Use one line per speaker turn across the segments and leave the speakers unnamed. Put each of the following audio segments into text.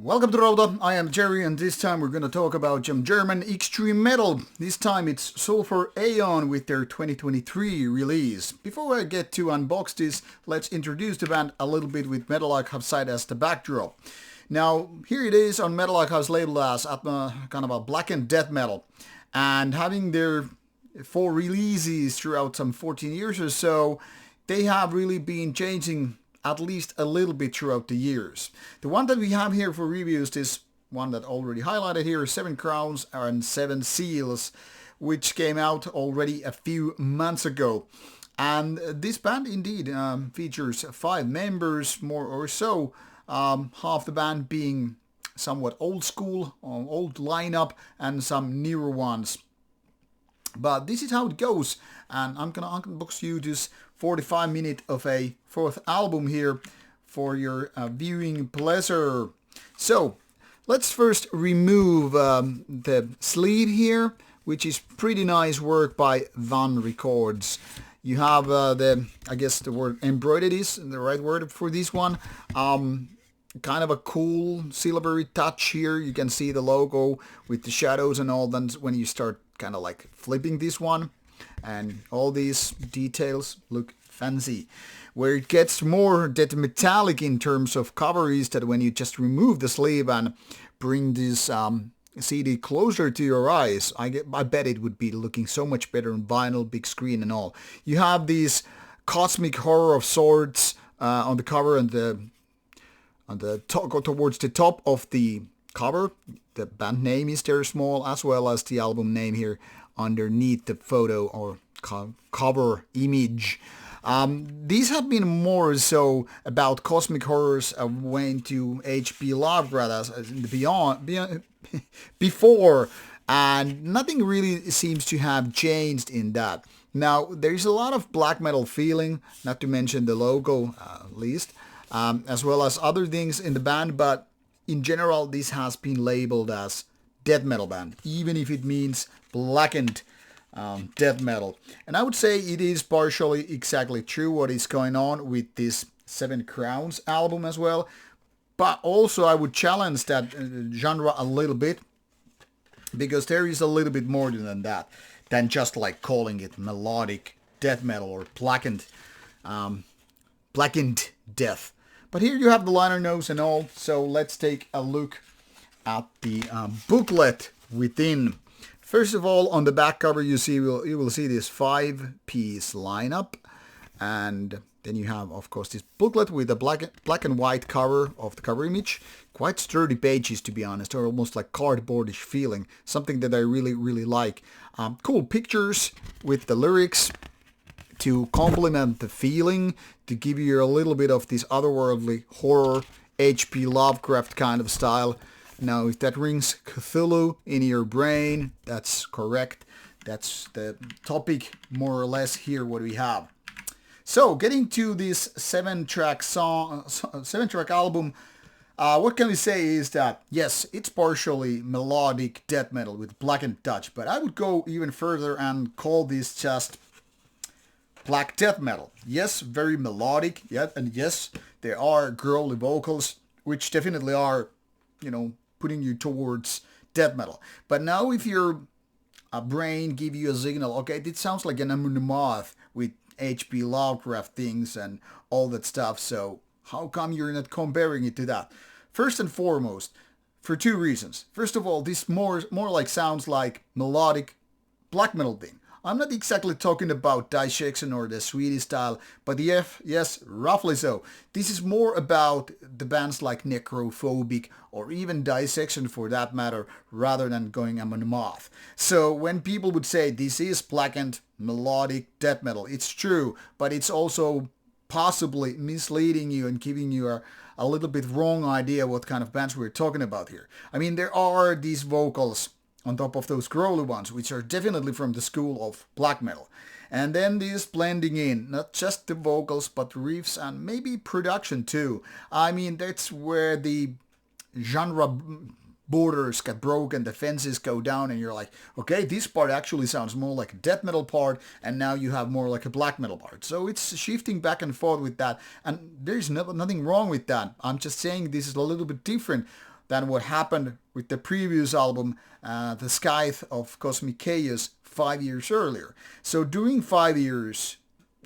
Welcome to Rauta, I am Jerry and this time we're going to talk about some German extreme metal. This time it's Sulphur Aeon with their 2023 release. Before I get to unbox this, let's introduce the band a little bit with Metal Archive as the backdrop. Now here it is on Metal Archive's label as kind of a blackened death metal, and having their 4 releases throughout some 14 years or so, they have really been changing at least a little bit throughout the years. The one that we have here for reviews is one that already highlighted here, 7 Crowns and 7 Seals, which came out already a few months ago. And this band indeed features 5 members, more or so, half the band being somewhat old school, old lineup, and some newer ones. But this is how it goes, and I'm gonna unbox you this 45-minute of a 4th album here for your viewing pleasure. So let's first remove the sleeve here, which is pretty nice work by Ván Records. You have I guess the word embroidered is the right word for this one. Kind of a cool silvery touch here. You can see the logo with the shadows and all. Then when you start kind of like flipping this one, and all these details look fancy. Where it gets more that metallic in terms of cover is that when you just remove the sleeve and bring this CD closer to your eyes, I bet it would be looking so much better on vinyl, big screen and all. You have these cosmic horror of sorts on the cover, and towards the top of the cover, the band name is there small, as well as the album name here underneath the photo or cover image. These have been more so about cosmic horrors went to H.P. Lovecraft as beyond before, and nothing really seems to have changed in that. Now there's a lot of black metal feeling, not to mention the logo at least, as well as other things in the band, but in general this has been labeled as death metal band, even if it means blackened death metal. And I would say it is partially exactly true what is going on with this 7 Crowns album as well, but also I would challenge that genre a little bit, because there is a little bit more than that, than just like calling it melodic death metal or blackened death. But here you have the liner notes and all, so let's take a look at the booklet within. First of all, on the back cover you will see this 5-piece lineup, and then you have of course this booklet with a black and white cover of the cover image. Quite sturdy pages, to be honest, or almost like cardboardish feeling, something that I really like. Cool pictures with the lyrics to complement the feeling, to give you a little bit of this otherworldly horror, H.P. Lovecraft kind of style. Now, if that rings Cthulhu in your brain, that's correct. That's the topic, more or less, here what we have. So, getting to this 7-track album, what can we say is that, yes, it's partially melodic death metal with blackened touch, but I would go even further and call this just black death metal. Yes, very melodic, yeah, and yes, there are growly vocals, which definitely are, putting you towards death metal. But now if your brain give you a signal, okay, it sounds like an Amon Amarth with H.P. Lovecraft things and all that stuff, so how come you're not comparing it to that? First and foremost, for 2 reasons. First of all, this more like sounds like melodic black metal thing. I'm not exactly talking about dissection or the Swedish style, but yes, roughly so. This is more about the bands like Necrophobic or even Dissection for that matter, rather than going Amon Amarth. So when people would say this is blackened melodic death metal, it's true, but it's also possibly misleading you and giving you a little bit wrong idea what kind of bands we're talking about here. I mean, there are these vocals on top of those growly ones, which are definitely from the school of black metal. And then this blending in, not just the vocals, but riffs and maybe production too. I mean, that's where the genre borders get broken, the fences go down, and you're like, okay, this part actually sounds more like a death metal part, and now you have more like a black metal part. So it's shifting back and forth with that, and there's nothing wrong with that. I'm just saying this is a little bit different than what happened with the previous album, The Scythe of Cosmic Chaos, 5 years earlier. So during 5 years,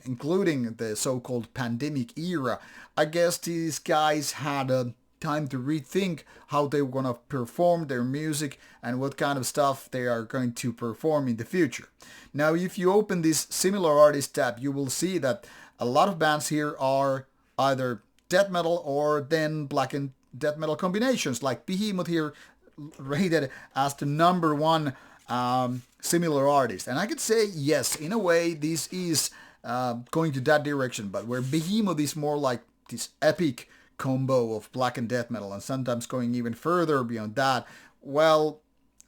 including the so-called pandemic era, I guess these guys had a time to rethink how they were going to perform their music and what kind of stuff they are going to perform in the future. Now, if you open this similar artist tab, you will see that a lot of bands here are either death metal or then black and death metal combinations, like Behemoth here rated as the number one similar artist. And I could say, yes, in a way, this is going to that direction, but where Behemoth is more like this epic combo of black and death metal and sometimes going even further beyond that, well,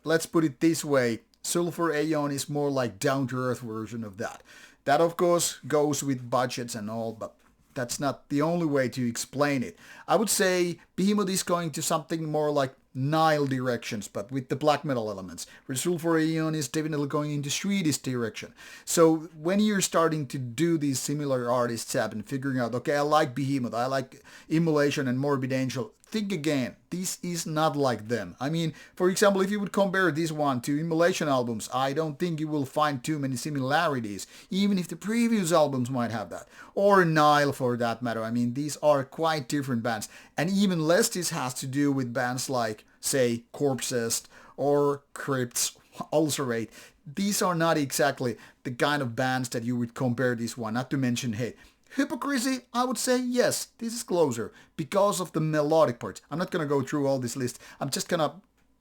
let's put it this way, Sulphur Aeon is more like down-to-earth version of that. That of course goes with budgets and all, but that's not the only way to explain it. I would say Behemoth is going to something more like Nile directions, but with the black metal elements, where Sulphur Aeon is definitely going into Swedish direction. So when you're starting to do these similar artists tab and figuring out, okay, I like Behemoth, I like Immolation and Morbid Angel, think again, this is not like them. I mean, for example, if you would compare this one to Immolation albums, I don't think you will find too many similarities, even if the previous albums might have that. Or Nile for that matter. I mean, these are quite different bands. And even less this has to do with bands like, say, Corpsest or Crypts, Ulcerate. These are not exactly the kind of bands that you would compare this one, not to mention, hey, Hypocrisy, I would say yes, this is closer because of the melodic parts. I'm not going to go through all this list. I'm just going to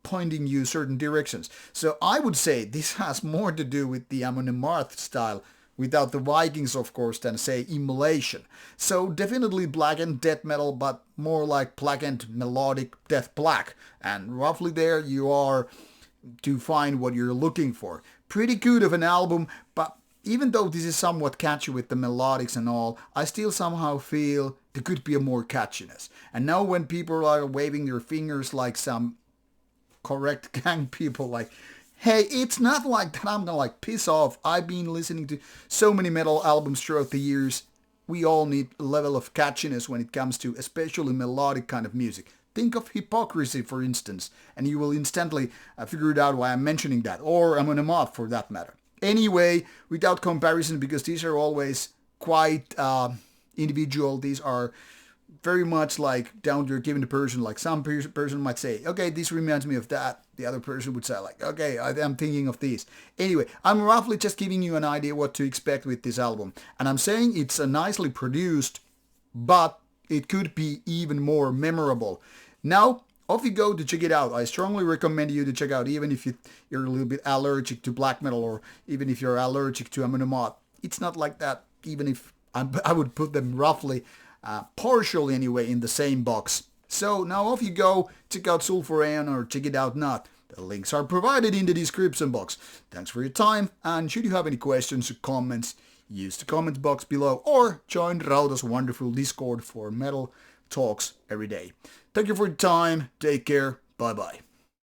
pointing you certain directions. So I would say this has more to do with the Amon Amarth style without the Vikings, of course, than say Immolation. So definitely black and death metal, but more like black and melodic death black. And roughly there you are to find what you're looking for. Pretty good of an album, but even though this is somewhat catchy with the melodics and all, I still somehow feel there could be a more catchiness. And now when people are waving their fingers like some correct gang people, like, hey, it's not like that, I'm gonna like piss off. I've been listening to so many metal albums throughout the years. We all need a level of catchiness when it comes to especially melodic kind of music. Think of Hypocrisy, for instance, and you will instantly figure it out why I'm mentioning that, or Amon Amarth for that matter. Anyway, without comparison, because these are always quite individual, these are very much like down to given the person. Like some person might say, okay, this reminds me of that. The other person would say like, okay, I'm thinking of this. Anyway, I'm roughly just giving you an idea what to expect with this album. And I'm saying it's nicely produced, but it could be even more memorable. Now, off you go to check it out. I strongly recommend you to check out, even if you're a little bit allergic to black metal, or even if you're allergic to Amon Amarth. It's not like that, even if I would put them roughly, partially anyway, in the same box. So now off you go, check out Sulphur Aeon or check it out not. The links are provided in the description box. Thanks for your time, and should you have any questions or comments, use the comment box below or join Rauta's wonderful Discord for metal talks every day. Thank you for your time. Take care. Bye bye.